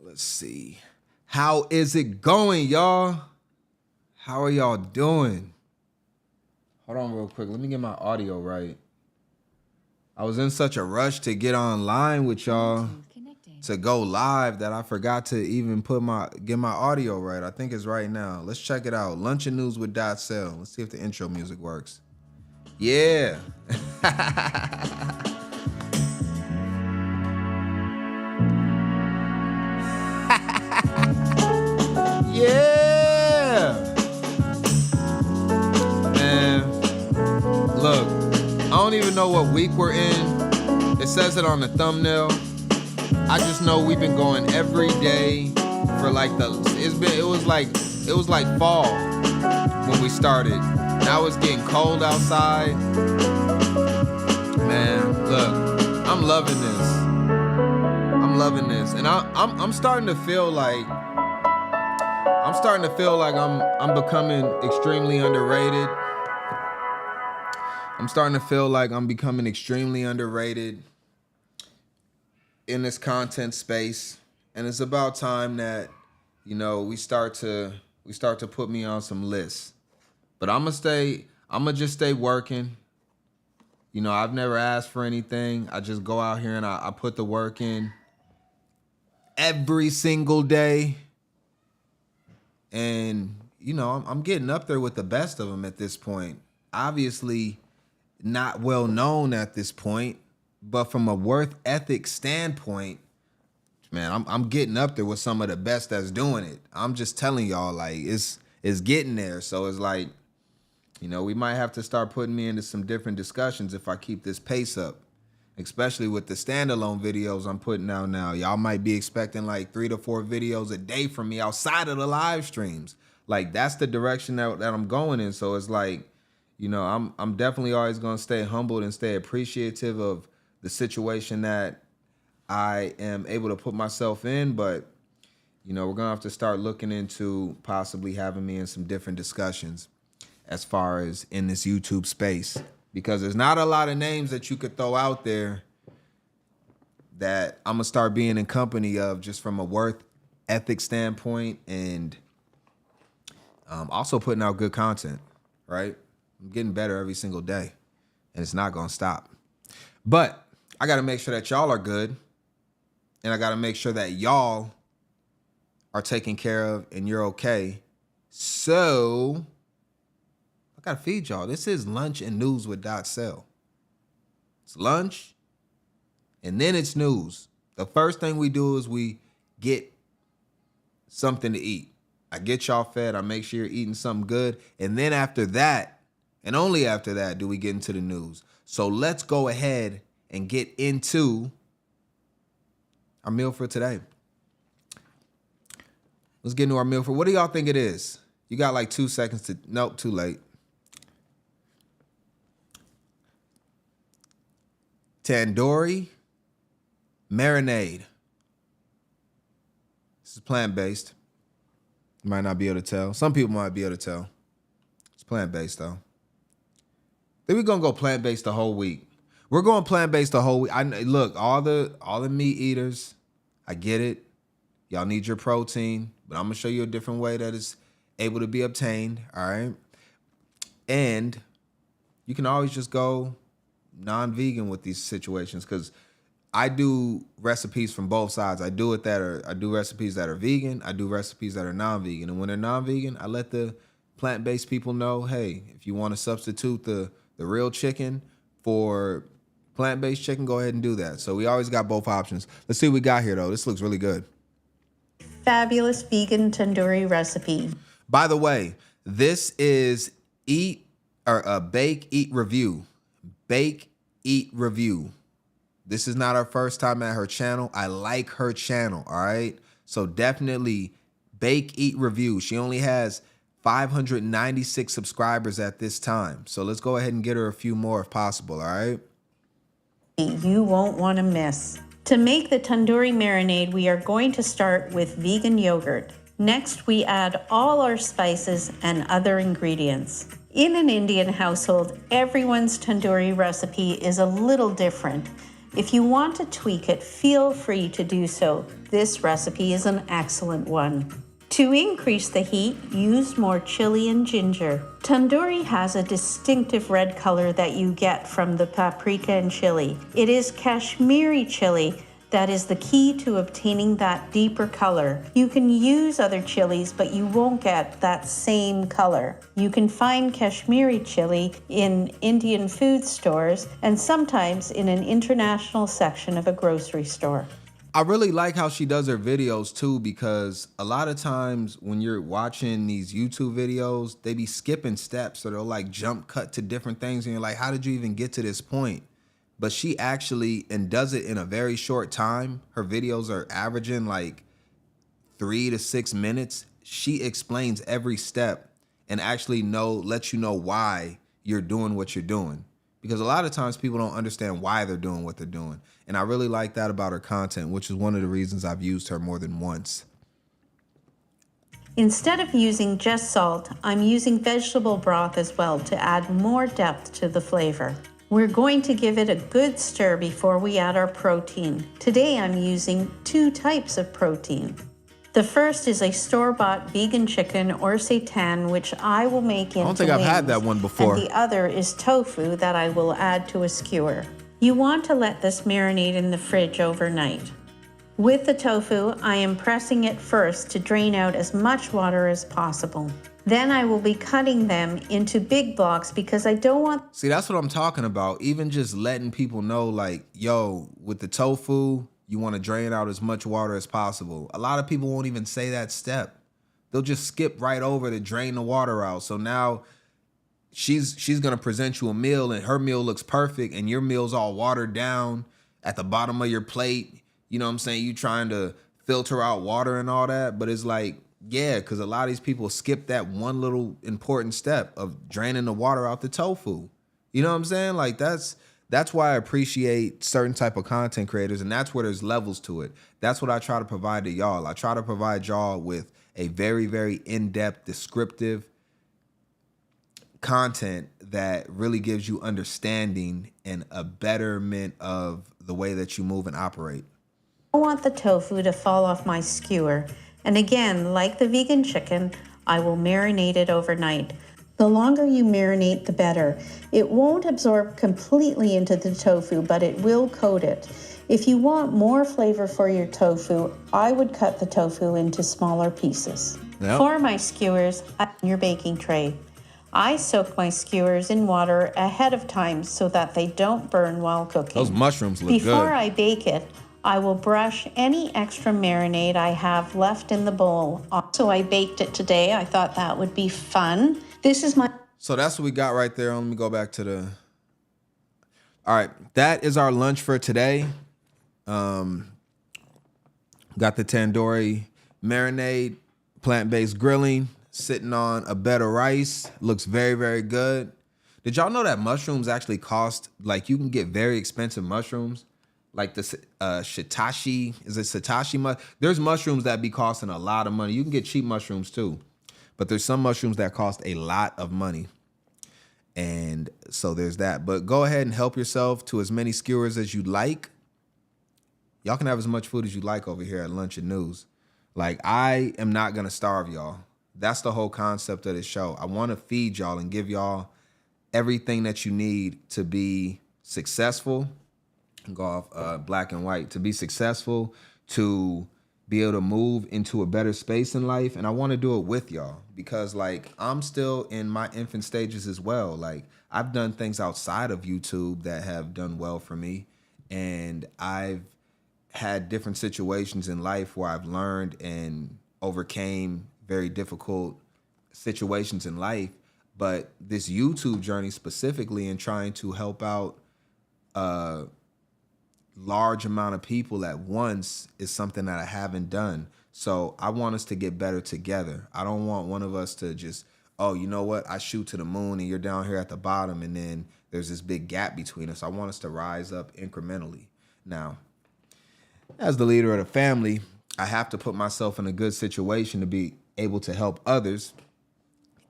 Let's see. How is it going, y'all? How are y'all doing? Hold on real quick. Let me get my audio right. I was in such a rush to get online with y'all to go live that I forgot to even get my audio right. I think it's right now. Let's check it out. Lunch and News with DotSale. Let's see if the intro music works. Yeah. Yeah. Man, look, I don't even know what week we're in. It says it on the thumbnail. I just know we've been going every day for like it was like fall when we started. Now it's getting cold outside. Man, look, I'm loving this. I'm loving this. And I'm starting to feel like I'm becoming extremely underrated. I'm starting to feel like I'm becoming extremely underrated in this content space. And it's about time that, you know, we start to put me on some lists. But I'm gonna just stay working. You know, I've never asked for anything. I just go out here and I put the work in every single day. And, you know, I'm getting up there with the best of them at this point. Obviously not well known at this point, but from a worth ethic standpoint, man, I'm getting up there with some of the best that's doing it. I'm just telling y'all, like, it's getting there. So it's like, you know, we might have to start putting me into some different discussions if I keep this pace up, especially with the standalone videos I'm putting out now. Y'all might be expecting like 3 to 4 videos a day from me outside of the live streams. Like, that's the direction that I'm going in. So it's like, you know, I'm definitely always going to stay humbled and stay appreciative of the situation that I am able to put myself in. But, you know, we're going to have to start looking into possibly having me in some different discussions as far as in this YouTube space, because there's not a lot of names that you could throw out there that I'm gonna start being in company of, just from a worth ethic standpoint, and also putting out good content, right? I'm getting better every single day, and it's not gonna stop. But I gotta make sure that y'all are good, and I gotta make sure that y'all are taken care of and you're okay. So I gotta feed y'all. This is Lunch and News with DotSale. It's lunch, and then it's news. The first thing we do is we get something to eat. I get y'all fed. I make sure you're eating something good. And then after that, and only after that, do we get into the news. So let's go ahead and get into our meal for today. Let's get into our meal for, what do y'all think it is? You got like 2 seconds to, nope, too late. Tandoori marinade. This is plant-based. You might not be able to tell. Some people might be able to tell. It's plant-based though. Then we're gonna go plant-based the whole week. We're going plant-based the whole week. Look, all the meat eaters, I get it. Y'all need your protein, but I'm gonna show you a different way that is able to be obtained. All right. And you can always just go non-vegan with these situations, because I do recipes from both sides. I do recipes that are vegan. I do recipes that are non-vegan. And when they're non-vegan, I let the plant-based people know, hey, if you want to substitute the real chicken for plant-based chicken, go ahead and do that. So we always got both options. Let's see what we got here though. This looks really good. Fabulous vegan tandoori recipe. By the way, this is Bake, Eat, Review. Bake, Eat, Review. This is not our first time at her channel. I like her channel, all right? So definitely Bake, Eat, Review. She only has 596 subscribers at this time. So let's go ahead and get her a few more if possible, all right? You won't want to miss. To make the tandoori marinade, we are going to start with vegan yogurt. Next, we add all our spices and other ingredients. In an Indian household, everyone's tandoori recipe is a little different. If you want to tweak it, feel free to do so. This recipe is an excellent one. To increase the heat, use more chili and ginger. Tandoori has a distinctive red color that you get from the paprika and chili. It is Kashmiri chili that is the key to obtaining that deeper color. You can use other chilies, but you won't get that same color. You can find Kashmiri chili in Indian food stores and sometimes in an international section of a grocery store. I really like how she does her videos too, because a lot of times when you're watching these YouTube videos, they be skipping steps, or they'll like jump cut to different things and you're like, how did you even get to this point? But she actually, and does it in a very short time. Her videos are averaging like 3 to 6 minutes. She explains every step and actually lets you know why you're doing what you're doing. Because a lot of times people don't understand why they're doing what they're doing. And I really like that about her content, which is one of the reasons I've used her more than once. Instead of using just salt, I'm using vegetable broth as well to add more depth to the flavor. We're going to give it a good stir before we add our protein. Today I'm using 2 types of protein. The first is a store-bought vegan chicken or seitan, which I will make into I don't think I've had that one before. And the other is tofu that I will add to a skewer. You want to let this marinate in the fridge overnight. With the tofu, I am pressing it first to drain out as much water as possible. Then I will be cutting them into big blocks because I don't want... See, that's what I'm talking about. Even just letting people know, like, yo, with the tofu, you want to drain out as much water as possible. A lot of people won't even say that step. They'll just skip right over to drain the water out. So now she's going to present you a meal and her meal looks perfect and your meal's all watered down at the bottom of your plate. You know what I'm saying? You trying to filter out water and all that. But it's like, yeah, because a lot of these people skip that one little important step of draining the water out the tofu. You know what I'm saying? Like that's why I appreciate certain type of content creators, and that's where there's levels to it. That's what I try to provide to y'all. I try to provide y'all with a very, very in-depth, descriptive content that really gives you understanding and a betterment of the way that you move and operate. I want the tofu to fall off my skewer. And again, like the vegan chicken, I will marinate it overnight. The longer you marinate, the better. It won't absorb completely into the tofu, but it will coat it. If you want more flavor for your tofu, I would cut the tofu into smaller pieces. Yep. For my skewers, on your baking tray. I soak my skewers in water ahead of time so that they don't burn while cooking. Those mushrooms look good. Before I bake it, I will brush any extra marinade I have left in the bowl. So I baked it today. I thought that would be fun. This is my... So that's what we got right there. Let me go back to the... All right, that is our lunch for today. Got the tandoori marinade, plant-based grilling, sitting on a bed of rice. Looks very, very good. Did y'all know that mushrooms actually cost, like you can get very expensive mushrooms? Like the shiitake, is it satashi? There's mushrooms that be costing a lot of money. You can get cheap mushrooms too, but there's some mushrooms that cost a lot of money. And so there's that. But go ahead and help yourself to as many skewers as you like. Y'all can have as much food as you like over here at Lunch and News. Like, I am not going to starve y'all. That's the whole concept of this show. I want to feed y'all and give y'all everything that you need to be successful. Go off black and white. To be successful, to be able to move into a better space in life. And I want to do it with y'all because, like, I'm still in my infant stages as well. Like, I've done things outside of YouTube that have done well for me. And I've had different situations in life where I've learned and overcame very difficult situations in life. But this YouTube journey specifically in trying to help out large amount of people at once is something that I haven't done. So I want us to get better together. I don't want one of us to just, oh, you know what? I shoot to the moon and you're down here at the bottom and then there's this big gap between us. I want us to rise up incrementally. Now, as the leader of the family, I have to put myself in a good situation to be able to help others.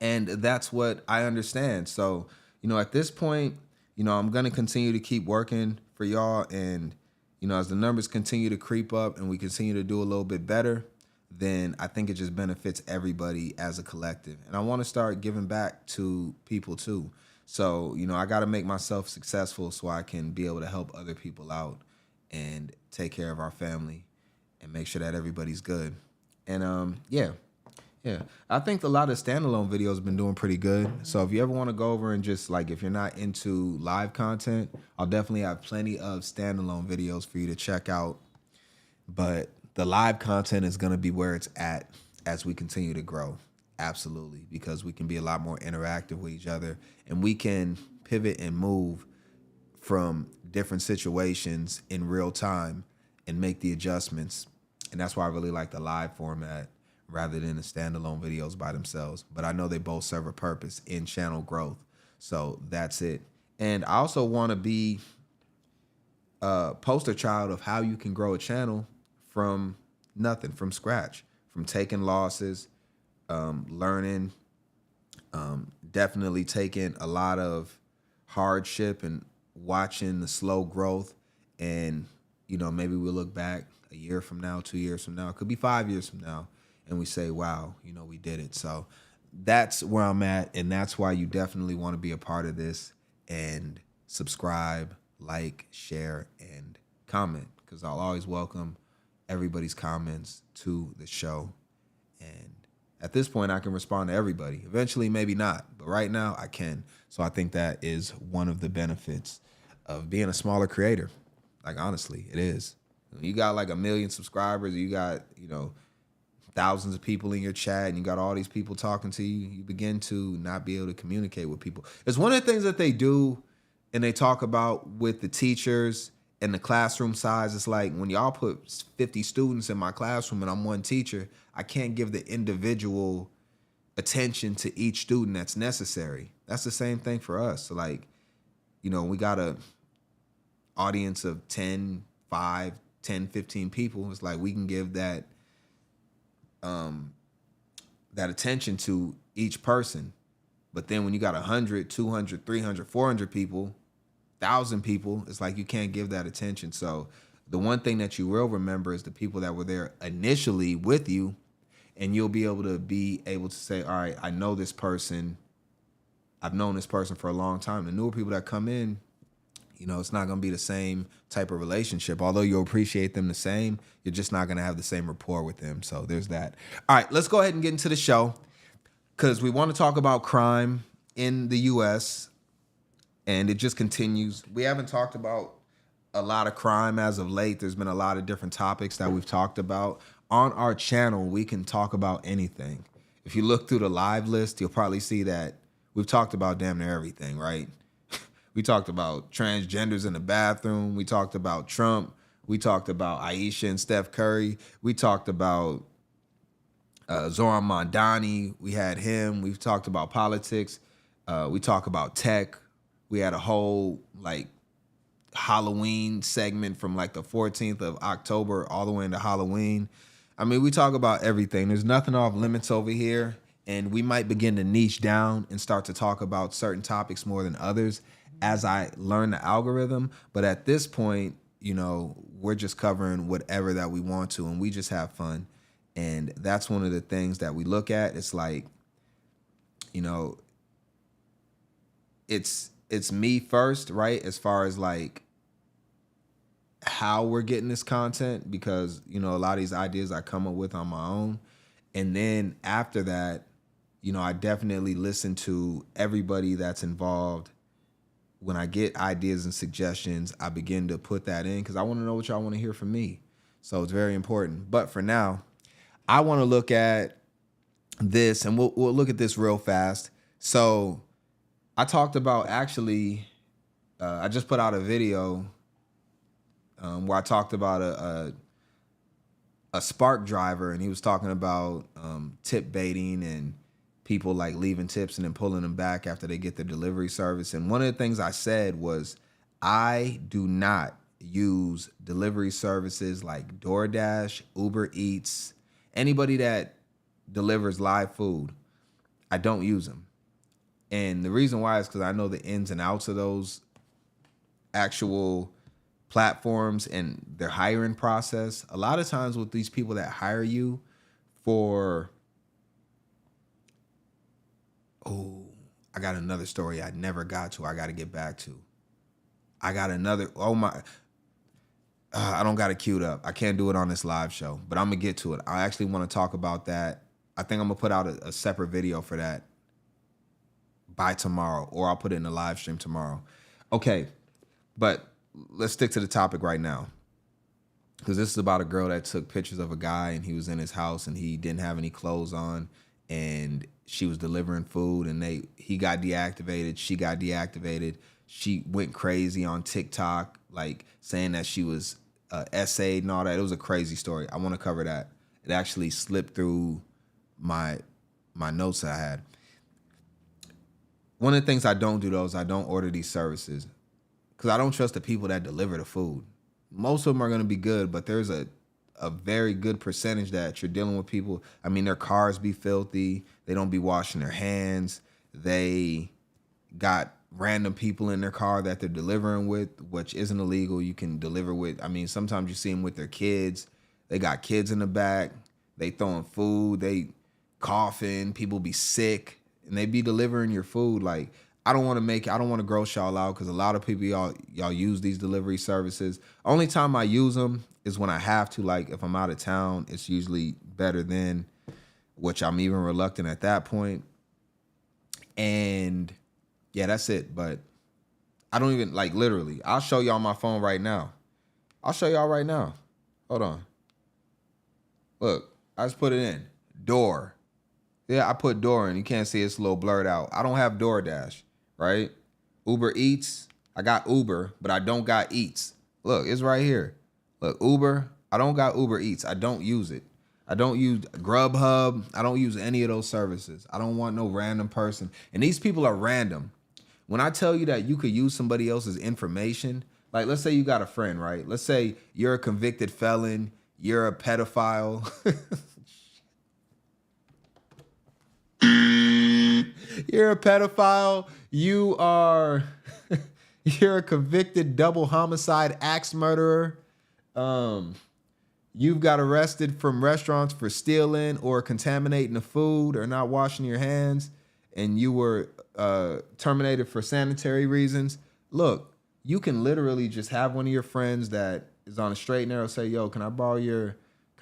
And that's what I understand. So, at this point, I'm going to continue to keep working for for y'all. And, you know, as the numbers continue to creep up and we continue to do a little bit better, then I think it just benefits everybody as a collective. And I want to start giving back to people too. So, you know, I got to make myself successful so I can be able to help other people out and take care of our family and make sure that everybody's good. And yeah. I think a lot of standalone videos have been doing pretty good. So if you ever want to go over and just like, if you're not into live content, I'll definitely have plenty of standalone videos for you to check out. But the live content is going to be where it's at as we continue to grow. Absolutely. Because we can be a lot more interactive with each other and we can pivot and move from different situations in real time and make the adjustments. And that's why I really like the live format rather than the standalone videos by themselves. But I know they both serve a purpose in channel growth. So that's it. And I also want to be a poster child of how you can grow a channel from nothing, from scratch, from taking losses, learning, definitely taking a lot of hardship and watching the slow growth. And, you know, maybe we'll look back a year from now, 2 years from now, it could be 5 years from now, and we say, wow, you know, we did it. So that's where I'm at. And that's why you definitely want to be a part of this and subscribe, like, share, and comment, because I'll always welcome everybody's comments to the show. And at this point, I can respond to everybody. Eventually, maybe not, but right now I can. So I think that is one of the benefits of being a smaller creator. Like, honestly, it is. You got like 1 million subscribers, you got, you know, thousands of people in your chat, and you got all these people talking to you, you begin to not be able to communicate with people. It's one of the things that they do and they talk about with the teachers and the classroom size. It's like when y'all put 50 students in my classroom and I'm one teacher, I can't give the individual attention to each student that's necessary. That's the same thing for us. So like, you know, we got a audience of 10, 5, 10, 15 people. It's like we can give that that attention to each person. But then when you got 100, 200, 300, 400 people, 1,000 people, it's like you can't give that attention. So the one thing that you will remember is the people that were there initially with you, and you'll be able to say, all right, I know this person. I've known this person for a long time. The newer people that come in, you know, it's not going to be the same type of relationship. Although you'll appreciate them the same, you're just not going to have the same rapport with them. So there's that. All right, let's go ahead and get into the show, because we want to talk about crime in the U.S., and it just continues. We haven't talked about a lot of crime as of late. There's been a lot of different topics that we've talked about. On our channel, we can talk about anything. If you look through the live list, you'll probably see that we've talked about damn near everything, right? We talked about transgenders in the bathroom. We talked about Trump. We talked about Aisha and Steph Curry. We talked about Zoran Mondani. We had him. We've talked about politics. We talk about tech. We had a whole like Halloween segment from like the 14th of October all the way into Halloween. I mean, we talk about everything. There's nothing off limits over here. And we might begin to niche down and start to talk about certain topics more than others as I learn the algorithm. But at this point, you know, we're just covering whatever that we want to, and we just have fun. And that's one of the things that we look at. It's like, you know, it's me first, right? As far as like how we're getting this content, because, you know, a lot of these ideas I come up with on my own. And then after that, you know, I definitely listen to everybody that's involved. When I get ideas and suggestions, I begin to put that in because I want to know what y'all want to hear from me. So it's very important. But for now, I want to look at this, and we'll look at this real fast. So I talked about actually, I just put out a video where I talked about a Spark driver, and he was talking about tip baiting and people like leaving tips and then pulling them back after they get their delivery service. And one of the things I said was, I do not use delivery services like DoorDash, Uber Eats, anybody that delivers live food. I don't use them. And the reason why is because I know the ins and outs of those actual platforms and their hiring process, a lot of times with these people that hire you for, oh, I got another story I never got to. I got to get back to. I got another, oh my, I don't got it queued up. I can't do it on this live show, but I'm going to get to it. I actually want to talk about that. I think I'm going to put out a separate video for that by tomorrow, or I'll put it in the live stream tomorrow. Okay, but let's stick to the topic right now, because this is about a girl that took pictures of a guy and he was in his house and he didn't have any clothes on, and she was delivering food, and he got deactivated, she got deactivated. She went crazy on TikTok, like saying that she was essayed and all that. It was a crazy story. I want to cover that. It actually slipped through my notes that I had. One of the things I don't do, though, is I don't order these services because I don't trust the people that deliver the food. Most of them are going to be good, but there's a very good percentage that you're dealing with people. I mean, their cars be filthy. They don't be washing their hands. They got random people in their car that they're delivering with, which isn't illegal. You can deliver with, I mean, sometimes you see them with their kids. They got kids in the back. They throwing food. They coughing. People be sick, and they be delivering your food. Like, I don't want to gross y'all out, because a lot of people, y'all use these delivery services. Only time I use them is when I have to. Like, if I'm out of town, it's usually better then, which I'm even reluctant at that point. And yeah, that's it. But I don't even, like, literally, I'll show y'all my phone right now. I'll show y'all right now. Hold on. Look, I just put it in. Door. Yeah, I put door in. You can't see it's a little blurred out. I don't have DoorDash, right? Uber Eats. I got Uber, but I don't got Eats. Look, it's right here. Look, Uber. I don't got Uber Eats. I don't use it. I don't use Grubhub. I don't use any of those services. I don't want no random person. And these people are random. When I tell you that you could use somebody else's information, like, let's say you got a friend, right? Let's say you're a convicted felon. You're a pedophile. You're a pedophile. You're a convicted double homicide axe murderer. You've got arrested from restaurants for stealing or contaminating the food or not washing your hands, and you were terminated for sanitary reasons. Look, you can literally just have one of your friends that is on a straight and narrow say, yo, can I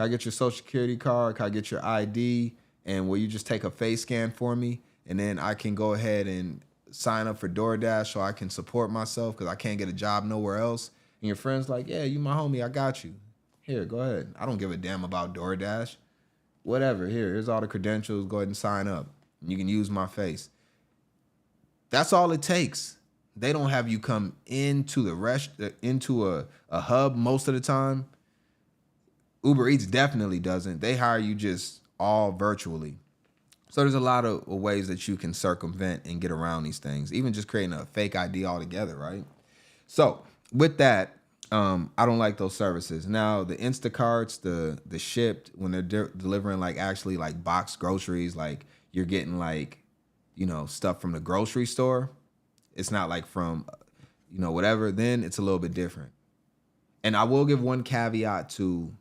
get your social security card? Can I get your ID? And will you just take a face scan for me? And then I can go ahead and sign up for DoorDash so I can support myself because I can't get a job nowhere else. And your friend's like, yeah, you my homie, I got you. Here, go ahead. I don't give a damn about DoorDash. Whatever, here's all the credentials. Go ahead and sign up. You can use my face. That's all it takes. They don't have you come into into a hub most of the time. Uber Eats definitely doesn't. They hire you just all virtually. So there's a lot of ways that you can circumvent and get around these things, even just creating a fake ID altogether, right? So with that, I don't like those services. Now, the Instacarts, the Shipt, when they're delivering like actually like boxed groceries, like you're getting like, stuff from the grocery store. It's not like from, whatever. Then it's a little bit different. And I will give one caveat to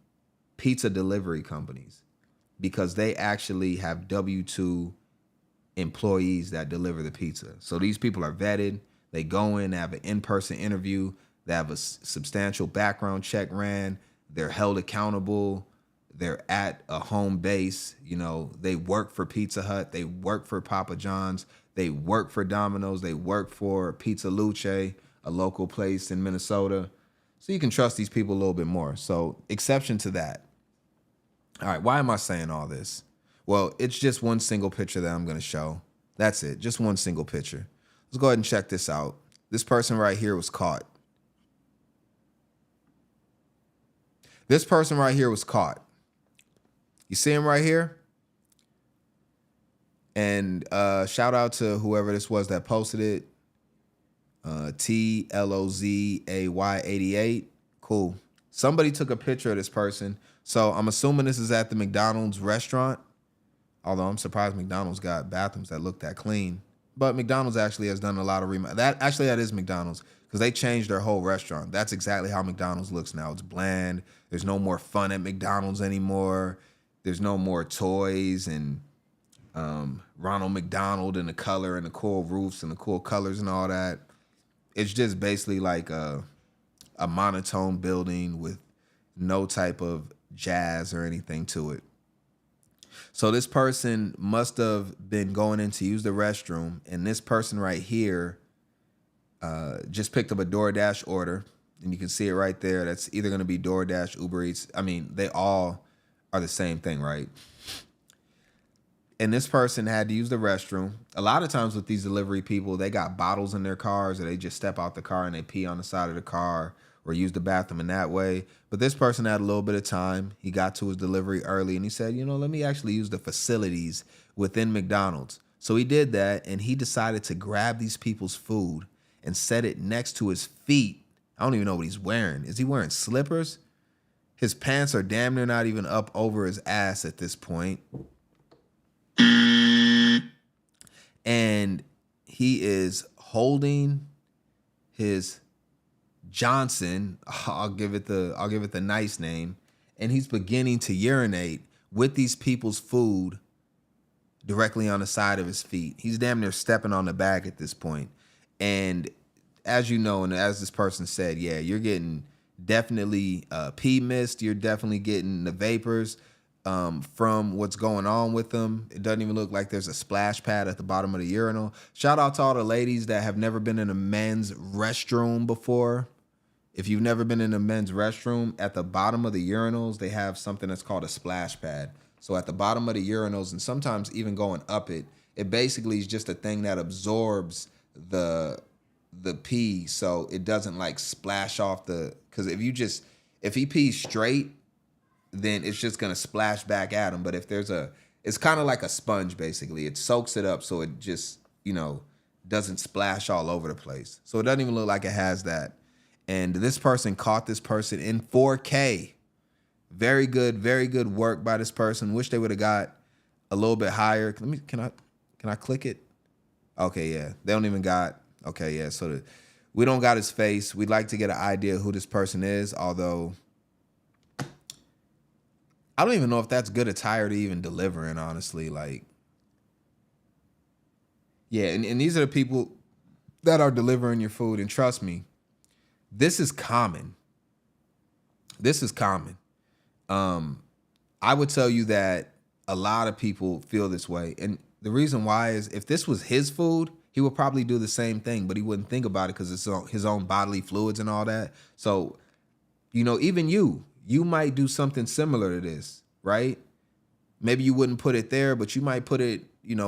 pizza delivery companies, because they actually have W-2 employees that deliver the pizza. So these people are vetted. They go in, they have an in-person interview. They have a substantial background check ran. They're held accountable. They're at a home base. They work for Pizza Hut. They work for Papa John's. They work for Domino's. They work for Pizza Luce, a local place in Minnesota. So you can trust these people a little bit more. So exception to that. All right, why am I saying all this? Well, it's just one single picture that I'm going to show. That's it, just one single picture. Let's go ahead and check this out. This person right here was caught. This person right here was caught. You see him right here? And shout out to whoever this was that posted it. TLOZAY88. Cool. Somebody took a picture of this person. So I'm assuming this is at the McDonald's restaurant. Although I'm surprised McDonald's got bathrooms that look that clean. But McDonald's actually has done a lot of that is McDonald's. because they changed their whole restaurant. That's exactly how McDonald's looks now. It's bland. There's no more fun at McDonald's anymore. There's no more toys and Ronald McDonald and the color and the cool roofs and the cool colors and all that. It's just basically like a monotone building with no type of jazz or anything to it. So this person must have been going in to use the restroom, and this person right here just picked up a DoorDash order, and you can see it right there. That's either going to be DoorDash, Uber Eats. I mean, they all are the same thing, right? And this person had to use the restroom. A lot of times with these delivery people, they got bottles in their cars, or they just step out the car and they pee on the side of the car or use the bathroom in that way. But this person had a little bit of time. He got to his delivery early and he said, let me actually use the facilities within McDonald's. So he did that, and he decided to grab these people's food and set it next to his feet. I don't even know what he's wearing. Is he wearing slippers? His pants are damn near not even up over his ass at this point. And he is holding his Johnson, I'll give it the nice name, and he's beginning to urinate with these people's food directly on the side of his feet. He's damn near stepping on the bag at this point. And as you know, and as this person said, yeah, you're getting definitely pee mist. You're definitely getting the vapors from what's going on with them. It doesn't even look like there's a splash pad at the bottom of the urinal. Shout out to all the ladies that have never been in a men's restroom before. If you've never been in a men's restroom, at the bottom of the urinals, they have something that's called a splash pad. So at the bottom of the urinals, and sometimes even going up it, it basically is just a thing that absorbs the pee, so it doesn't like splash off because if he pees straight, then it's just gonna splash back at him. But if it's kind of like a sponge basically. It soaks it up so it just, doesn't splash all over the place. So it doesn't even look like it has that. And this person caught this person in 4K. Very good work by this person. Wish they would have got a little bit higher. Can I click it? Okay, yeah. They don't even got. Okay, yeah. So we don't got his face. We'd like to get an idea of who this person is, although I don't even know if that's good attire to even deliver in, honestly. Like, yeah, and these are the people that are delivering your food. And trust me, this is common. This is common. I would tell you that a lot of people feel this way. And the reason why is if this was his food, he would probably do the same thing, but he wouldn't think about it because it's his own bodily fluids and all that. So, even you might do something similar to this, right? Maybe you wouldn't put it there, but you might put it,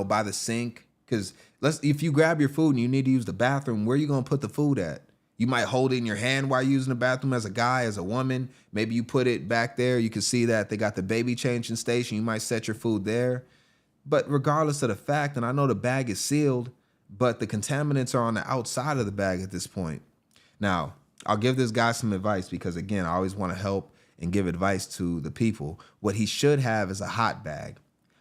by the sink. Because if you grab your food and you need to use the bathroom, where are you going to put the food at? You might hold it in your hand while you're using the bathroom as a guy, as a woman. Maybe you put it back there. You can see that they got the baby changing station. You might set your food there. But regardless of the fact, and I know the bag is sealed, but the contaminants are on the outside of the bag at this point. Now, I'll give this guy some advice because, again, I always want to help and give advice to the people. What he should have is a hot bag.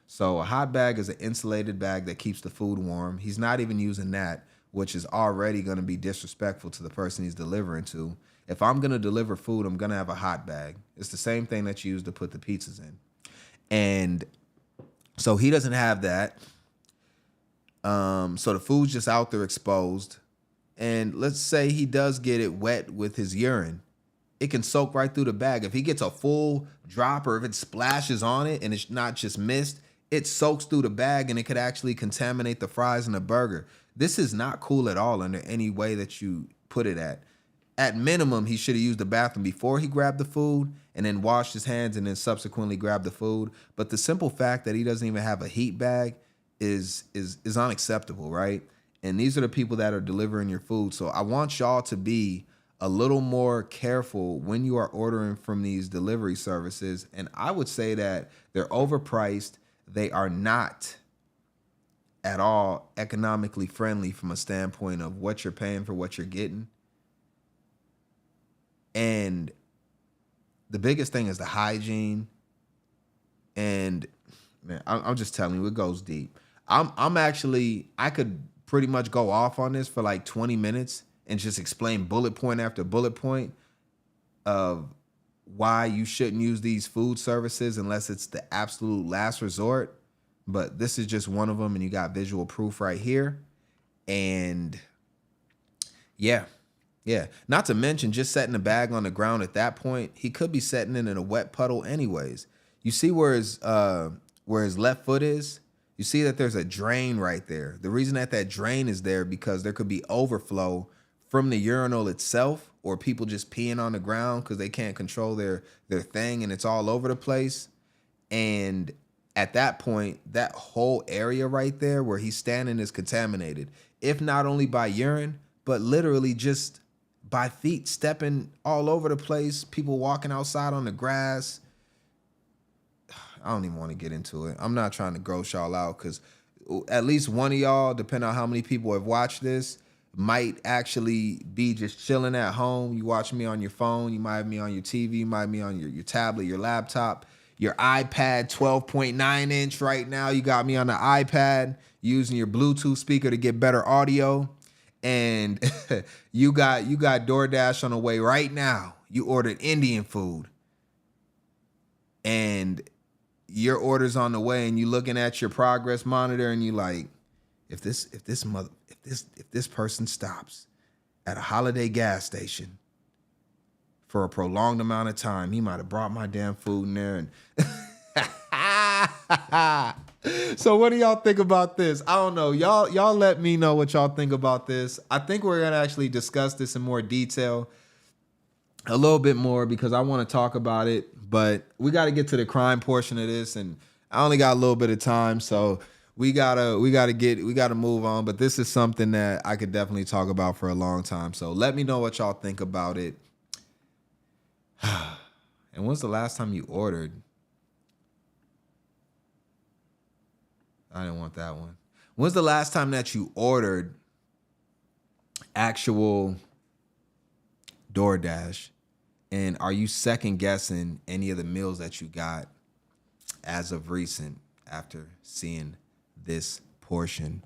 So a hot bag is an insulated bag that keeps the food warm. He's not even using that, which is already going to be disrespectful to the person he's delivering to. If I'm going to deliver food, I'm going to have a hot bag. It's the same thing that you use to put the pizzas in. And so he doesn't have that. So the food's just out there exposed. And let's say he does get it wet with his urine. It can soak right through the bag. If he gets a full drop or if it splashes on it and it's not just mist, it soaks through the bag and it could actually contaminate the fries and the burger. This is not cool at all under any way that you put it at. At minimum, he should have used the bathroom before he grabbed the food and then washed his hands and then subsequently grabbed the food. But the simple fact that he doesn't even have a heat bag is unacceptable, right? And these are the people that are delivering your food. So I want y'all to be a little more careful when you are ordering from these delivery services. And I would say that they're overpriced. They are not at all economically friendly from a standpoint of what you're paying for what you're getting. And the biggest thing is the hygiene. And man, I'm just telling you, it goes deep. I could pretty much go off on this for like 20 minutes and just explain bullet point after bullet point of why you shouldn't use these food services unless it's the absolute last resort. But this is just one of them, and you got visual proof right here. And yeah. Not to mention just setting the bag on the ground at that point, he could be setting it in a wet puddle anyways. You see where his left foot is? You see that there's a drain right there. The reason that drain is there because there could be overflow from the urinal itself, or people just peeing on the ground because they can't control their thing and it's all over the place. And at that point, that whole area right there where he's standing is contaminated, if not only by urine, but literally just by feet stepping all over the place, people walking outside on the grass. I don't even want to get into it. I'm not trying to gross y'all out because at least one of y'all, depending on how many people have watched this, might actually be just chilling at home. You watch me on your phone. You might have me on your TV. You might have me on your tablet, your laptop, your iPad 12.9 inch right now. You got me on the iPad using your Bluetooth speaker to get better audio. And you got DoorDash on the way right now. You ordered Indian food. And your order's on the way, and you looking at your progress monitor, and you like, if this person stops at a holiday gas station for a prolonged amount of time, he might have brought my damn food in there. And so what do y'all think about this? I don't know. Y'all let me know what y'all think about this. I think we're gonna actually discuss this in more detail a little bit more because I want to talk about it, but we got to get to the crime portion of this, and I only got a little bit of time, so we gotta move on. But this is something that I could definitely talk about for a long time. So let me know what y'all think about it. And when's the last time you ordered? I didn't want that one. When's the last time that you ordered actual DoorDash? And are you second guessing any of the meals that you got as of recent after seeing this portion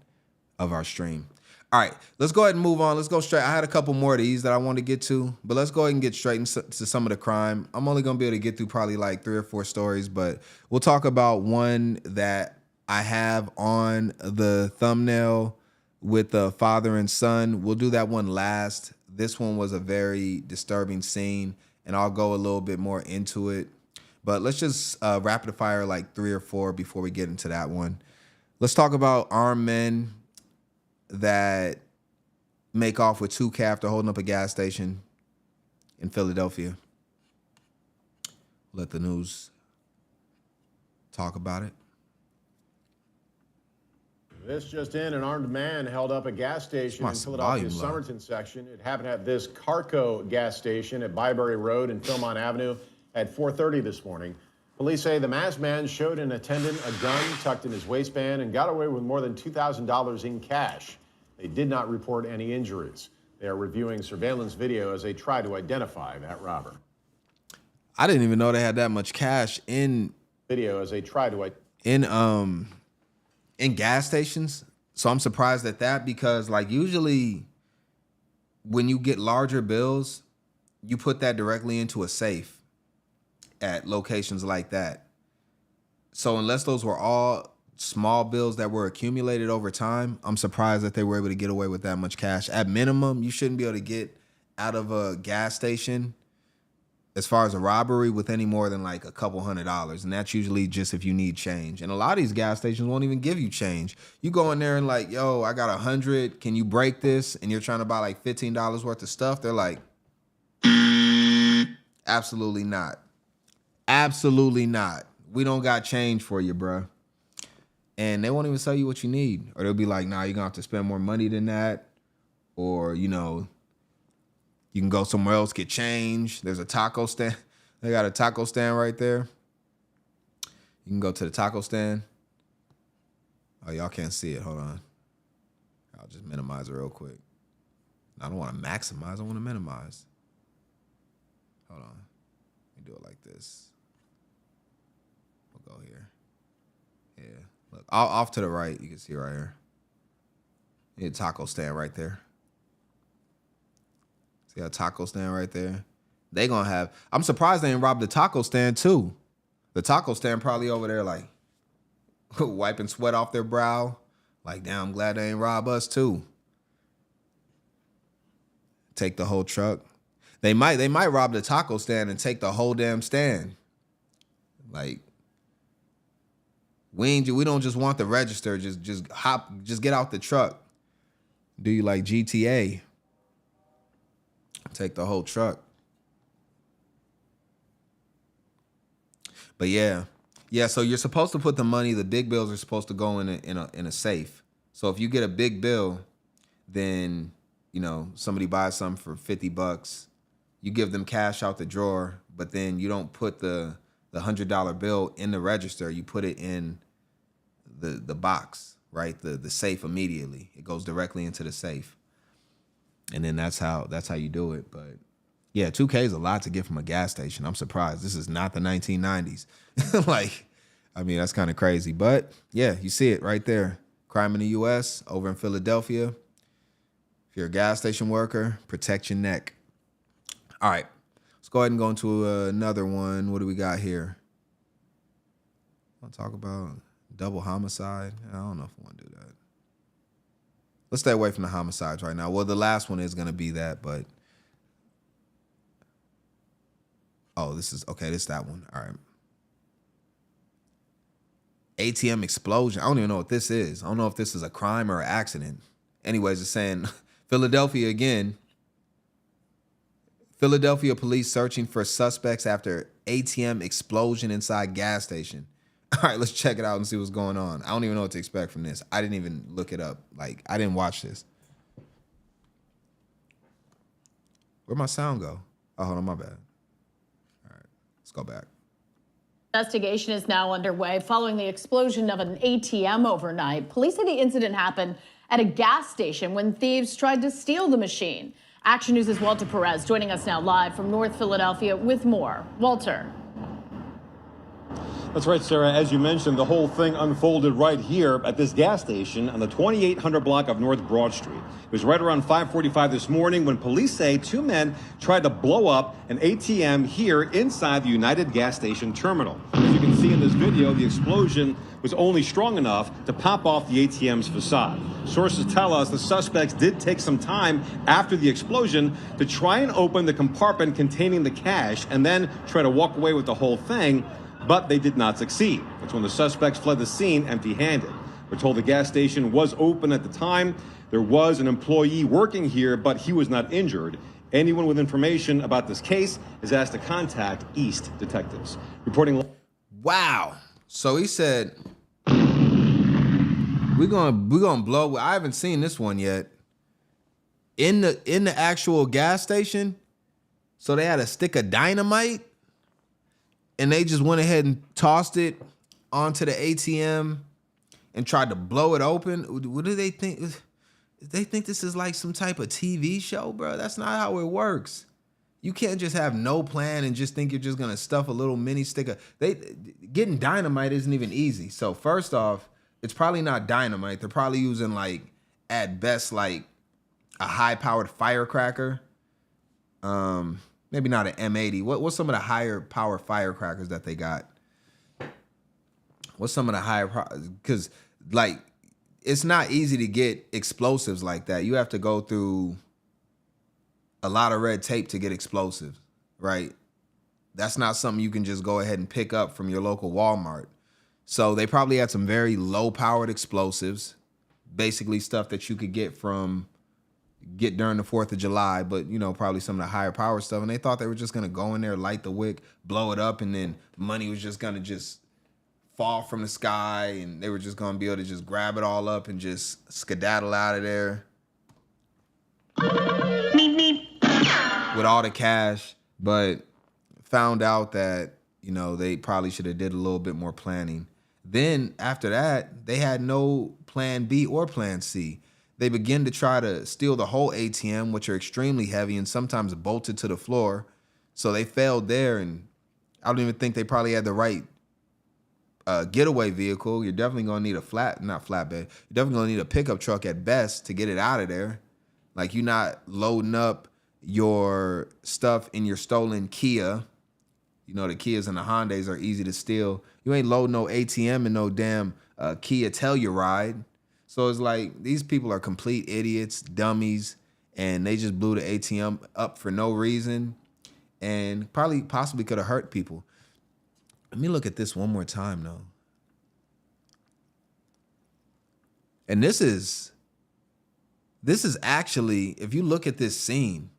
of our stream? All right, let's go ahead and move on. Let's go straight. I had a couple more of these that I want to get to, but let's go ahead and get straight into some of the crime. I'm only going to be able to get through probably like 3 or 4 stories, but we'll talk about one that I have on the thumbnail with the father and son. We'll do that one last. This one was a very disturbing scene, and I'll go a little bit more into it. But let's just rapid fire like 3 or 4 before we get into that one. Let's talk about armed men that make off with 2K after holding up a gas station in Philadelphia. Let the news talk about it. This just in, an armed man held up a gas station in Philadelphia's Somerton section. It happened at this Carco gas station at Byberry Road and Philmont Avenue at 4:30 this morning. Police say the masked man showed an attendant a gun tucked in his waistband and got away with more than $2,000 in cash. They did not report any injuries. They are reviewing surveillance video as they try to identify that robber. I didn't even know they had that much cash in video as they try to in gas stations. So I'm surprised at that because like usually when you get larger bills, you put that directly into a safe at locations like that. So unless those were all small bills that were accumulated over time, I'm surprised that they were able to get away with that much cash. At minimum, you shouldn't be able to get out of a gas station as far as a robbery with any more than like a couple $100s. And that's usually just if you need change. And a lot of these gas stations won't even give you change. You go in there and like, yo, I got 100. Can you break this? And you're trying to buy like $15 worth of stuff. They're like, absolutely not. Absolutely not. We don't got change for you, bro. And they won't even sell you what you need. Or they'll be like, nah, you're going to have to spend more money than that. Or, you know, you can go somewhere else, get change. There's a taco stand. They got a taco stand right there. You can go to the taco stand. Oh, y'all can't see it. Hold on. I'll just minimize it real quick. I don't want to maximize. I want to minimize. Hold on. Let me do it like this. We'll go here. Yeah. Look, off to the right. You can see right here. Yeah, taco stand right there. See a taco stand right there? They gonna have, I'm surprised they didn't rob the taco stand too. The taco stand probably over there like wiping sweat off their brow. Like, damn, I'm glad they ain't rob us too. Take the whole truck. They might rob the taco stand and take the whole damn stand. Like, we don't just want the register. Just get out the truck. Do you like GTA? Take the whole truck. But yeah. So you're supposed to put the money. The big bills are supposed to go in a safe. So if you get a big bill, then somebody buys something for $50. You give them cash out the drawer, but then you don't put the $100 bill in the register. You put it in the box, right? The safe immediately. It goes directly into the safe. And then that's how you do it. But yeah, $2K is a lot to get from a gas station. I'm surprised. This is not the 1990s. That's kind of crazy. But yeah, you see it right there. Crime in the U.S. over in Philadelphia. If you're a gas station worker, protect your neck. All right, let's go ahead and go into another one. What do we got here? I want to talk about double homicide. I don't know if I want to do that. Let's stay away from the homicides right now. Well, the last one is going to be that, but... Oh, this is that one. All right. ATM explosion. I don't even know what this is. I don't know if this is a crime or an accident. Anyways, it's saying Philadelphia again. Philadelphia police searching for suspects after ATM explosion inside gas station. All right, let's check it out and see what's going on. I don't even know what to expect from this. I didn't even look it up. I didn't watch this. Where'd my sound go? Oh, hold on, my bad. All right, let's go back. Investigation is now underway following the explosion of an ATM overnight. Police say the incident happened at a gas station when thieves tried to steal the machine. Action News' Walter Perez joining us now live from North Philadelphia with more. Walter. That's right, Sarah. As you mentioned, the whole thing unfolded right here at this gas station on the 2800 block of North Broad Street. It was right around 5:45 this morning when police say two men tried to blow up an ATM here inside the United gas station terminal. As you can see in this video, the explosion was only strong enough to pop off the ATM's facade. Sources tell us the suspects did take some time after the explosion to try and open the compartment containing the cash and then try to walk away with the whole thing, but they did not succeed. That's when the suspects fled the scene empty-handed. We're told the gas station was open at the time. There was an employee working here, but he was not injured. Anyone with information about this case is asked to contact East detectives. Reporting. Wow. So he said, we're gonna blow. I haven't seen this one yet. In the actual gas station, so they had a stick of dynamite, and they just went ahead and tossed it onto the ATM and tried to blow it open. What do they think? They think this is like some type of TV show, bro. That's not how it works. You can't just have no plan and just think you're just gonna stuff a little mini stick of. Getting dynamite isn't even easy. So first off, it's probably not dynamite. They're probably using at best a high-powered firecracker. Maybe not an M80. What's some of the higher power firecrackers that they got? What's some of the higher because it's not easy to get explosives like that. You have to go through a lot of red tape to get explosives, right? That's not something you can just go ahead and pick up from your local Walmart. So they probably had some very low-powered explosives, basically stuff that you could get during the 4th of July, but, probably some of the higher power stuff. And they thought they were just going to go in there, light the wick, blow it up, and then money was just going to just fall from the sky, and they were just going to be able to just grab it all up and just skedaddle out of there with all the cash. But found out that, they probably should have did a little bit more planning. Then after that, they had no plan B or plan C. They begin to try to steal the whole ATM, which are extremely heavy and sometimes bolted to the floor. So they failed there, and I don't even think they probably had the right getaway vehicle. You're definitely going to need not flatbed. You're definitely going to need a pickup truck at best to get it out of there. You're not loading up, your stuff in your stolen Kia. You know, the Kias and the Hondas are easy to steal. You ain't load no ATM in no damn Kia Telluride. So it's like these people are complete idiots, dummies, and they just blew the ATM up for no reason and possibly could have hurt people. Let me look at this one more time, though. And this is actually, if you look at this scene,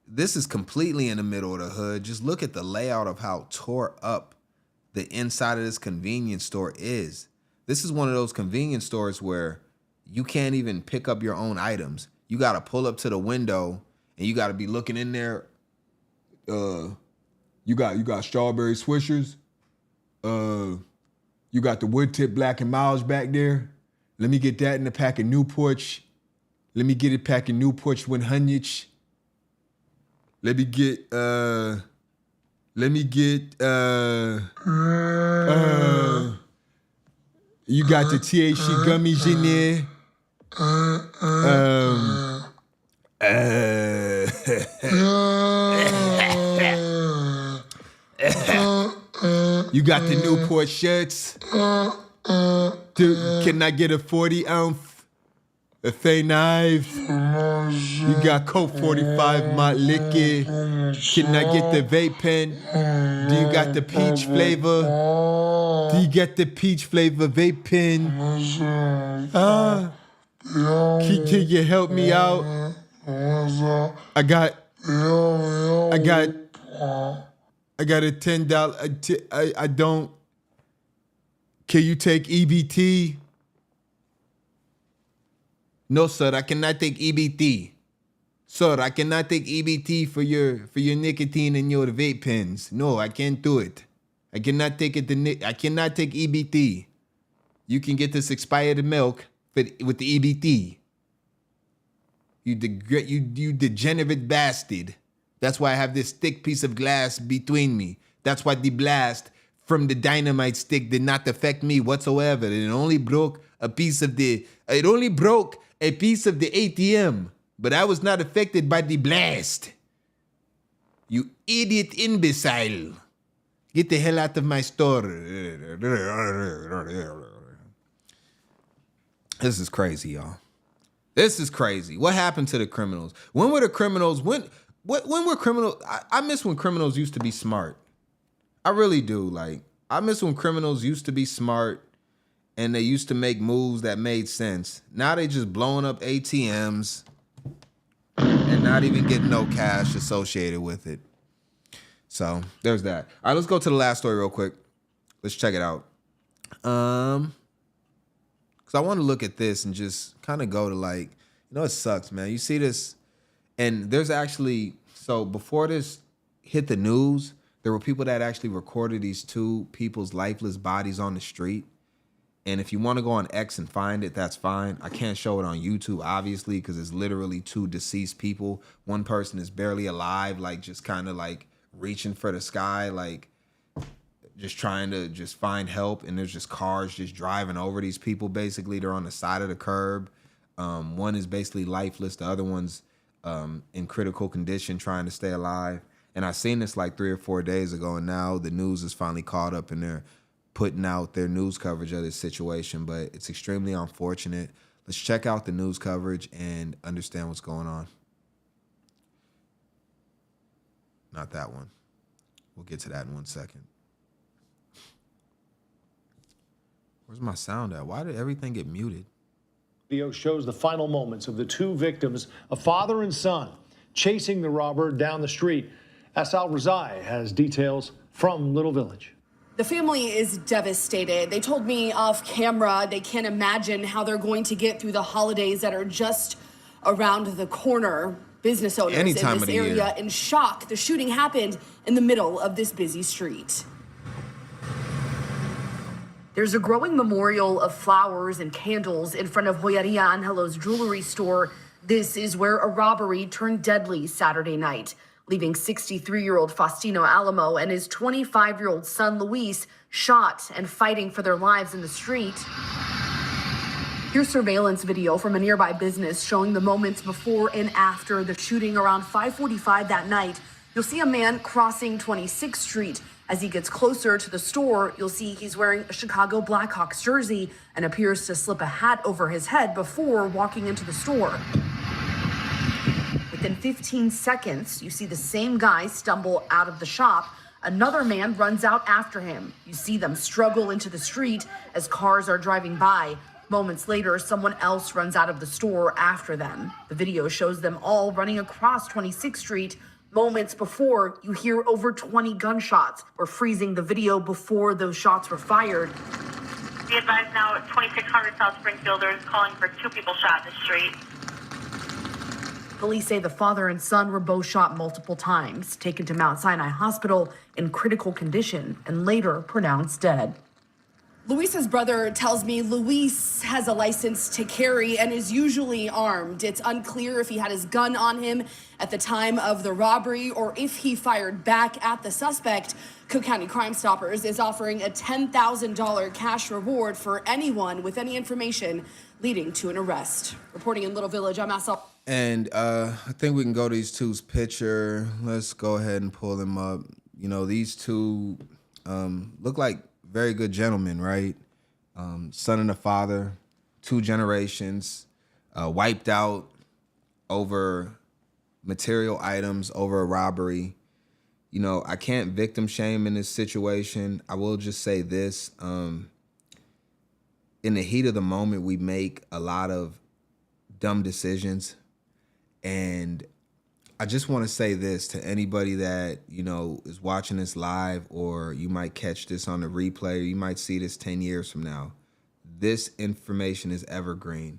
this is completely in the middle of the hood. Just look at the layout of how tore up the inside of this convenience store is. This is one of those convenience stores where you can't even pick up your own items. You got to pull up to the window and you got to be looking in there. You got strawberry swishers. You got the wood tip Black and Miles back there. Let me get that in a pack of Newports. Let me get a pack of Newports 100. Let me get you got the THC gummies in there. You got the Newport shirts. Dude, can I get a 40-ounce? A Fay knives. You got Coke 45 Malt Liquor. Can I get the vape pen? Do you got the peach flavor? Do you get the peach flavor vape pen? Can you help me out? I got a $10. I don't. Can you take EBT? No, sir, I cannot take EBT. Sir, I cannot take EBT for your nicotine and your vape pens. No, I can't do it. I cannot take it. I cannot take EBT. You can get this expired milk with the EBT. You degenerate bastard. That's why I have this thick piece of glass between me. That's why the blast from the dynamite stick did not affect me whatsoever. It only broke a piece of the ATM, but I was not affected by the blast. You idiot imbecile. Get the hell out of my store. This is crazy, y'all. This is crazy. What happened to the criminals? When were the criminals? When were criminals? I miss when criminals used to be smart. I really do. Like, I miss when criminals used to be smart and they used to make moves that made sense. Now they just blowing up ATMs and not even getting no cash associated with it. So there's that. All right, let's go to the last story real quick. Let's check it out. Because I want to look at this and just kind of go to, like, you know, it sucks, man. You see this, and there's actually, so before this hit the news, there were people that actually recorded these two people's lifeless bodies on the street. And if you want to go on X and find it, that's fine. I can't show it on YouTube, obviously, because it's literally two deceased people. One person is barely alive, like just kind of like reaching for the sky, like just trying to just find help. And there's just cars just driving over these people. Basically, they're on the side of the curb. One is basically lifeless. The other one's in critical condition, trying to stay alive. And I seen this like 3 or 4 days ago, and now the news is finally caught up and they're putting out their news coverage of this situation. But it's extremely unfortunate. Let's check out the news coverage and understand what's going on. Not that one. We'll get to that in 1 second. Where's my sound at? Why did everything get muted? Video shows the final moments of the two victims, a father and son, chasing the robber down the street. Asal Razai has details from Little Village. The family is devastated. They told me off camera they can't imagine how they're going to get through the holidays that are just around the corner. Business owners in this area in shock. The shooting happened in the middle of this busy street. There's a growing memorial of flowers and candles in front of Joyeria Angelo's jewelry store. This is where a robbery turned deadly Saturday night, leaving 63-year-old Faustino Alamo and his 25-year-old son Luis shot and fighting for their lives in the street. Here's surveillance video from a nearby business showing the moments before and after the shooting around 5:45 that night. You'll see a man crossing 26th Street. As he gets closer to the store, you'll see he's wearing a Chicago Blackhawks jersey and appears to slip a hat over his head before walking into the store. Within 15 seconds, you see the same guy stumble out of the shop. Another man runs out after him. You see them struggle into the street as cars are driving by. Moments later, someone else runs out of the store after them. The video shows them all running across 26th Street. Moments before, you hear over 20 gunshots. We're freezing the video before those shots were fired. Be advised now at 2600 South Springfield, there is calling for 2 people shot in the street. Police say the father and son were both shot multiple times, taken to Mount Sinai Hospital in critical condition, and later pronounced dead. Luis's brother tells me Luis has a license to carry and is usually armed. It's unclear if he had his gun on him at the time of the robbery or if he fired back at the suspect. Cook County Crime Stoppers is offering a $10,000 cash reward for anyone with any information leading to an arrest. Reporting in Little Village, I'm Asal. And I think we can go to these two's picture. Let's go ahead and pull them up. You know, these two look like very good gentlemen, right? Son and a father, 2 generations, wiped out over material items, over a robbery. You know, I can't victim shame in this situation. I will just say this. In the heat of the moment, we make a lot of dumb decisions. And I just want to say this to anybody that, you know, is watching this live, or you might catch this on the replay, or you might see this 10 years from now. This information is evergreen.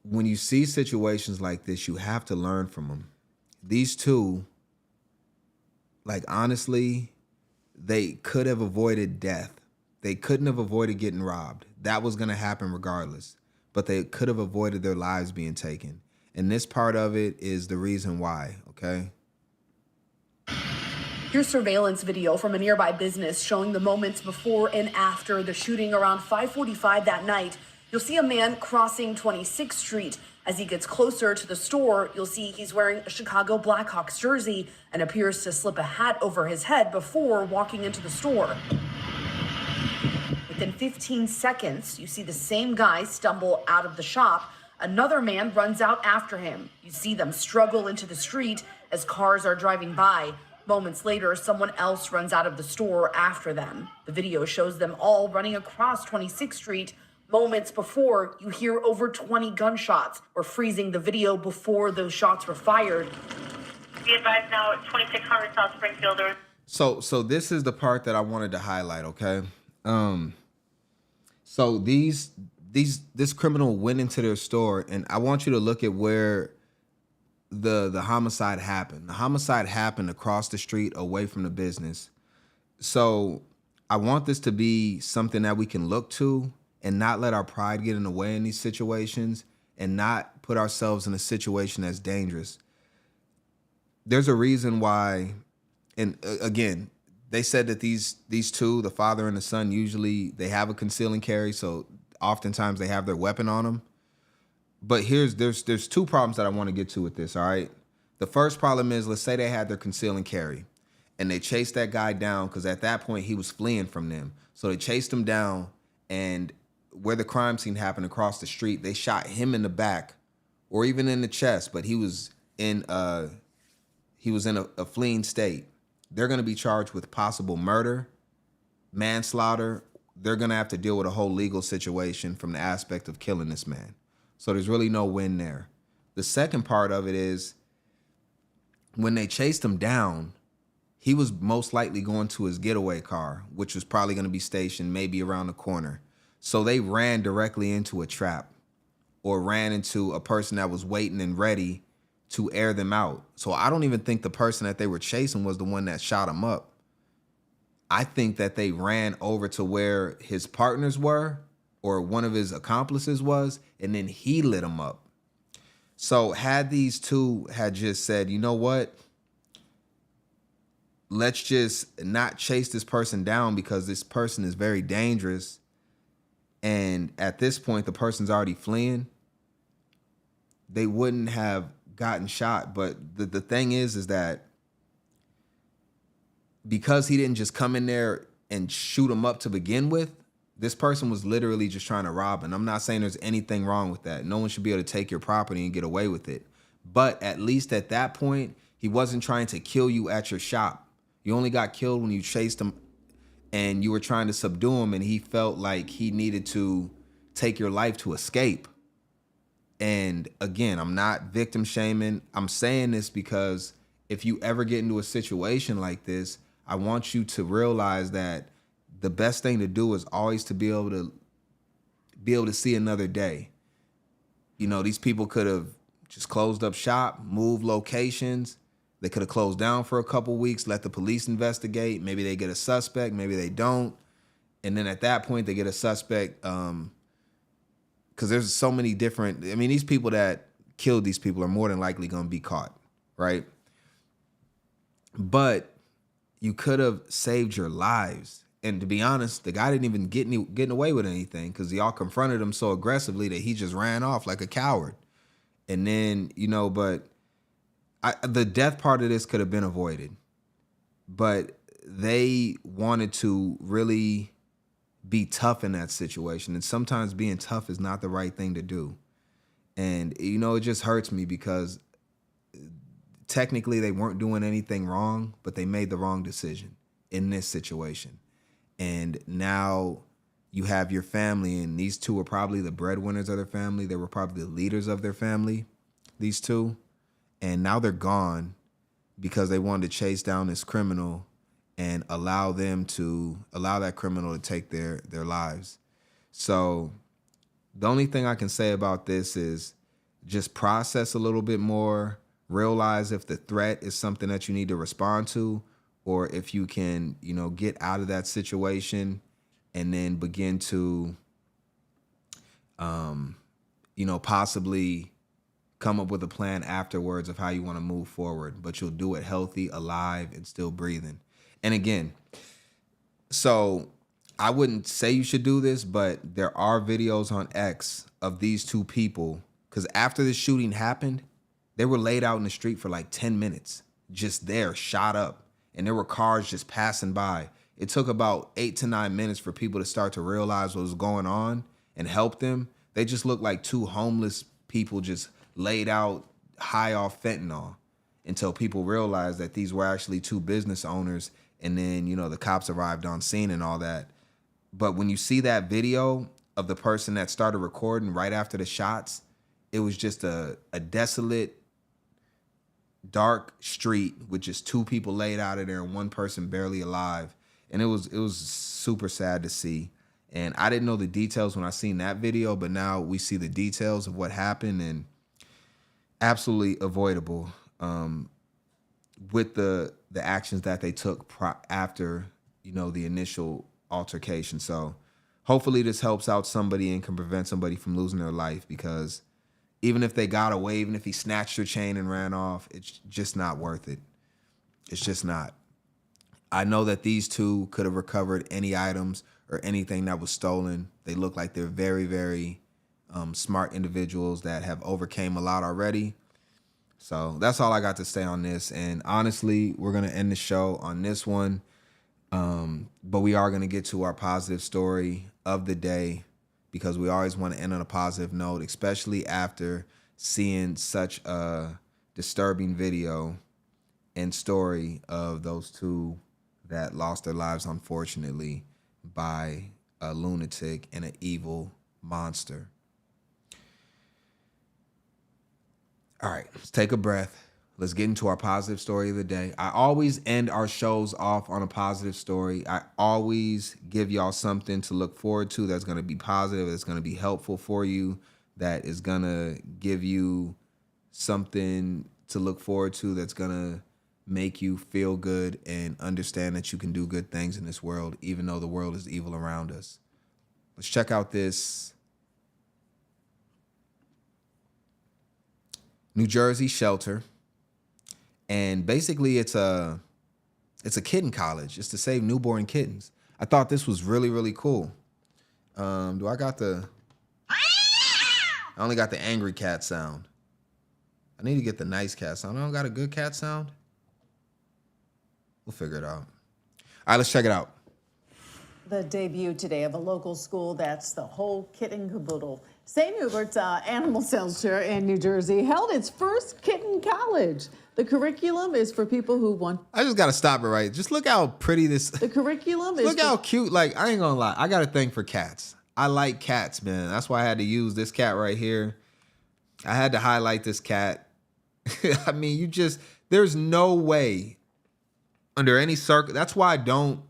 When you see situations like this, you have to learn from them. These two, like, honestly, they could have avoided death. They couldn't have avoided getting robbed. That was going to happen regardless. But they could have avoided their lives being taken. And this part of it is the reason why, okay? Here's surveillance video from a nearby business showing the moments before and after the shooting around 5:45 that night. You'll see a man crossing 26th Street. As he gets closer to the store, you'll see he's wearing a Chicago Blackhawks jersey and appears to slip a hat over his head before walking into the store. Within 15 seconds, you see the same guy stumble out of the shop. Another man runs out after him. You see them struggle into the street as cars are driving by. Moments later, someone else runs out of the store after them. The video shows them all running across 26th Street. Moments before, you hear over 20 gunshots. We're freezing the video before those shots were fired. Be advised now at 2600 South Springfield. So this is the part that I wanted to highlight, okay? So this criminal went into their store, and I want you to look at where the homicide happened. The homicide happened across the street away from the business. So I want this to be something that we can look to and not let our pride get in the way in these situations and not put ourselves in a situation that's dangerous. There's a reason why, and again, they said that these two, the father and the son, usually they have a conceal and carry, so oftentimes they have their weapon on them. But there's 2 problems that I want to get to with this, all right? The first problem is, let's say they had their conceal and carry, and they chased that guy down because at that point he was fleeing from them. So they chased him down, and where the crime scene happened across the street, they shot him in the back or even in the chest, but he was in a fleeing state. They're going to be charged with possible murder, manslaughter. They're going to have to deal with a whole legal situation from the aspect of killing this man. So there's really no win there. The second part of it is when they chased him down, he was most likely going to his getaway car, which was probably going to be stationed maybe around the corner. So they ran directly into a trap or ran into a person that was waiting and ready to air them out. So I don't even think the person that they were chasing was the one that shot him up. I think that they ran over to where his partners were or one of his accomplices was, and then he lit him up. So had these two had just said, you know what? Let's just not chase this person down because this person is very dangerous. and at this point the person's already fleeing, they wouldn't have gotten shot. But the thing is that because he didn't just come in there and shoot him up to begin with, this person was literally just trying to rob him. I'm not saying there's anything wrong with that. No one should be able to take your property and get away with it. But at least at that point, he wasn't trying to kill you at your shop. You only got killed when you chased him and you were trying to subdue him, and he felt like he needed to take your life to escape. And again, I'm not victim shaming. I'm saying this because if you ever get into a situation like this, I want you to realize that the best thing to do is always to be able to see another day. You know, these people could have just closed up shop, moved locations. They could have closed down for a couple weeks, let the police investigate. Maybe they get a suspect, maybe they don't. And then at that point, they get a suspect because there's so many different, I mean, these people that killed these people are more than likely going to be caught, right? But you could have saved your lives. And to be honest, the guy didn't even getting away with anything because y'all confronted him so aggressively that he just ran off like a coward. And then, you know, but the death part of this could have been avoided. But they wanted to really be tough in that situation. And sometimes being tough is not the right thing to do. And, you know, it just hurts me because technically they weren't doing anything wrong, but they made the wrong decision in this situation. And now you have your family, and these two were probably the breadwinners of their family. They were probably the leaders of their family, these two. And now they're gone because they wanted to chase down this criminal and allow that criminal to take their lives. So the only thing I can say about this is just process a little bit more, realize if the threat is something that you need to respond to, or if you can, you know, get out of that situation and then begin to, you know, possibly come up with a plan afterwards of how you want to move forward, but you'll do it healthy, alive, and still breathing. And again, so I wouldn't say you should do this, but there are videos on X of these two people, because after the shooting happened, they were laid out in the street for like 10 minutes, just there, shot up. And there were cars just passing by. It took about 8 to 9 minutes for people to start to realize what was going on and help them. They just looked like two homeless people just laid out high off fentanyl until people realized that these were actually two business owners. And then, you know, the cops arrived on scene and all that. But when you see that video of the person that started recording right after the shots, it was just a desolate, dark street with just two people laid out of there and one person barely alive. And it was super sad to see. And I didn't know the details when I seen that video, but now we see the details of what happened, and absolutely avoidable with the actions that they took after, you know, the initial altercation. So hopefully this helps out somebody and can prevent somebody from losing their life, because even if they got away, even if he snatched her chain and ran off, it's just not worth it. It's just not. I know that these two could have recovered any items or anything that was stolen. They look like they're very, very smart individuals that have overcame a lot already. So that's all I got to say on this. And honestly, we're going to end the show on this one. But we are going to get to our positive story of the day, because we always want to end on a positive note, especially after seeing such a disturbing video and story of those two that lost their lives, unfortunately, by a lunatic and an evil monster. All right, let's take a breath. Let's get into our positive story of the day. I always end our shows off on a positive story. I always give y'all something to look forward to that's going to be positive, that's going to be helpful for you, that is going to give you something to look forward to, that's going to make you feel good and understand that you can do good things in this world, even though the world is evil around us. Let's check out this New Jersey shelter. And basically it's a kitten college. It's to save newborn kittens. I thought this was really, really cool. Do I got the... I only got the angry cat sound. I need to get the nice cat sound. I don't got a good cat sound. We'll figure it out. All right, let's check it out. The debut today of a local school that's the whole kit and caboodle. St. Hubert's Animal Center in New Jersey held its first kitten college. The curriculum is for people who want... I just got to stop it right. Just look how pretty this... The curriculum is... Look how cute. Like, I ain't going to lie. I got a thing for cats. I like cats, man. That's why I had to use this cat right here. I had to highlight this cat. I mean, there's no way under any circle. That's why I don't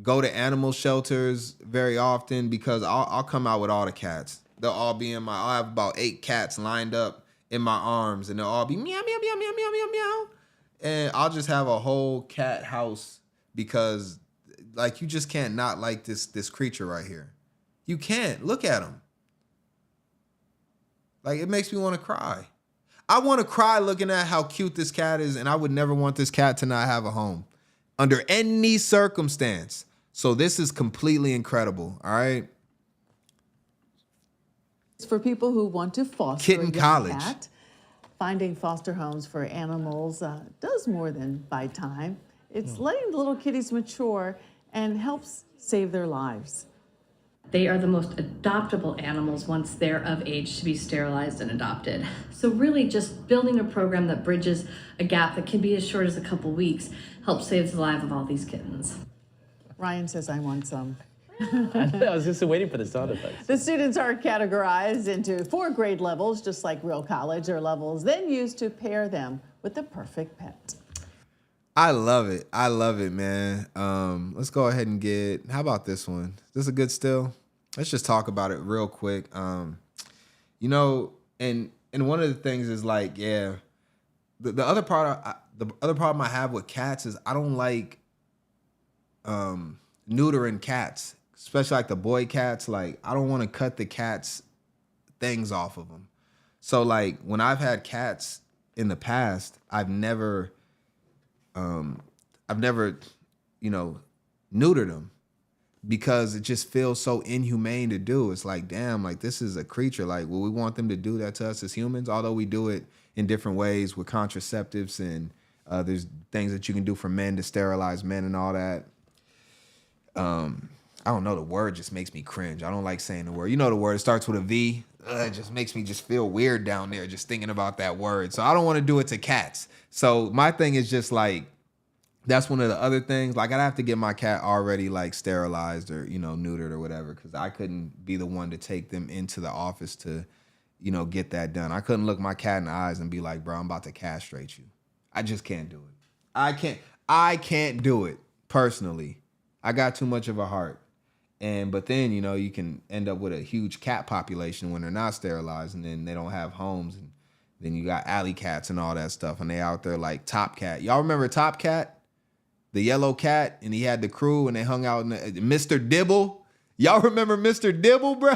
go to animal shelters very often, because I'll come out with all the cats. They'll all be I'll have about 8 cats lined up in my arms, and they'll all be meow, meow, meow, meow, meow, meow, meow. And I'll just have a whole cat house, because like, you just can't not like this creature right here. You can't. Look at him. Like, it makes me want to cry. I want to cry looking at how cute this cat is, and I would never want this cat to not have a home under any circumstance. So this is completely incredible, all right? It's for people who want to foster Kitten a young college. cat. Finding foster homes for animals does more than buy time. It's letting the little kitties mature and helps save their lives. They are the most adoptable animals once they're of age to be sterilized and adopted. So really just building a program that bridges a gap that can be as short as a couple weeks helps save the life of all these kittens. Ryan says, I want some. I was just waiting for the sound effects. The students are categorized into 4 grade levels, just like real college, or levels then used to pair them with the perfect pet. I love it. I love it, man. Let's go ahead and how about this one? Is this a good still? Let's just talk about it real quick. You know, and one of the things is like, yeah, the other problem I have with cats is I don't like neutering cats, especially like the boy cats. Like, I don't want to cut the cats' things off of them. So like, when I've had cats in the past, I've never, you know, neutered them, because it just feels so inhumane to do. It's like, damn, like, this is a creature. Like, will we want them to do that to us as humans? Although we do it in different ways with contraceptives, and there's things that you can do for men to sterilize men and all that. I don't know, the word just makes me cringe. I don't like saying the word. You know the word, it starts with a V. It just makes me just feel weird down there just thinking about that word. So I don't want to do it to cats. So my thing is just like, that's one of the other things. Like, I'd have to get my cat already like sterilized or, you know, neutered or whatever, because I couldn't be the one to take them into the office to, you know, get that done. I couldn't look my cat in the eyes and be like, bro, I'm about to castrate you. I just can't do it. I can't do it personally. I got too much of a heart. But then, you know, you can end up with a huge cat population when they're not sterilized, and then they don't have homes, and then you got alley cats and all that stuff, and they out there like Top Cat. Y'all remember Top Cat? The yellow cat, and he had the crew, and they hung out in Mr. Dibble. Y'all remember Mr. Dibble, bro?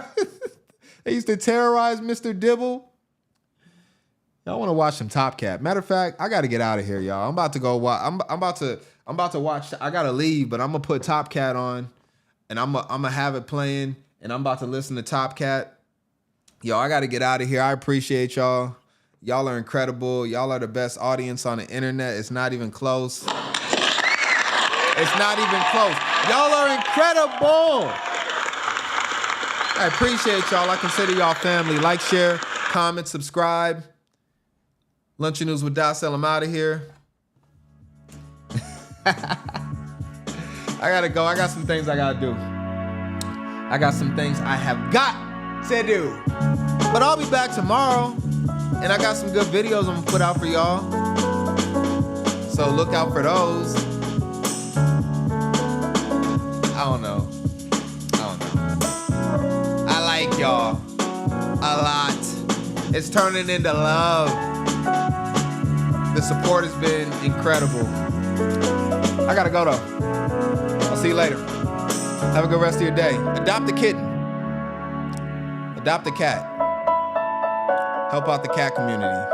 They used to terrorize Mr. Dibble. Y'all want to watch some Top Cat? Matter of fact, I got to get out of here, y'all. I'm about to go watch. I'm about to watch. I gotta leave, but I'm gonna put Top Cat on, and I'm gonna have it playing, and I'm about to listen to Top Cat. Yo, I gotta get out of here. I appreciate y'all. Y'all are incredible. Y'all are the best audience on the internet. It's not even close. It's not even close. Y'all are incredible. I appreciate y'all. I consider y'all family. Like, share, comment, subscribe. Lunch News with DotSale. I'm out of here. I gotta go. I got some things I gotta do. I got some things I have got to do. But I'll be back tomorrow, and I got some good videos I'm gonna put out for y'all. So look out for those. I don't know. I like y'all a lot. It's turning into love. The support has been incredible. I gotta go though. I'll see you later. Have a good rest of your day. Adopt a kitten. Adopt a cat. Help out the cat community.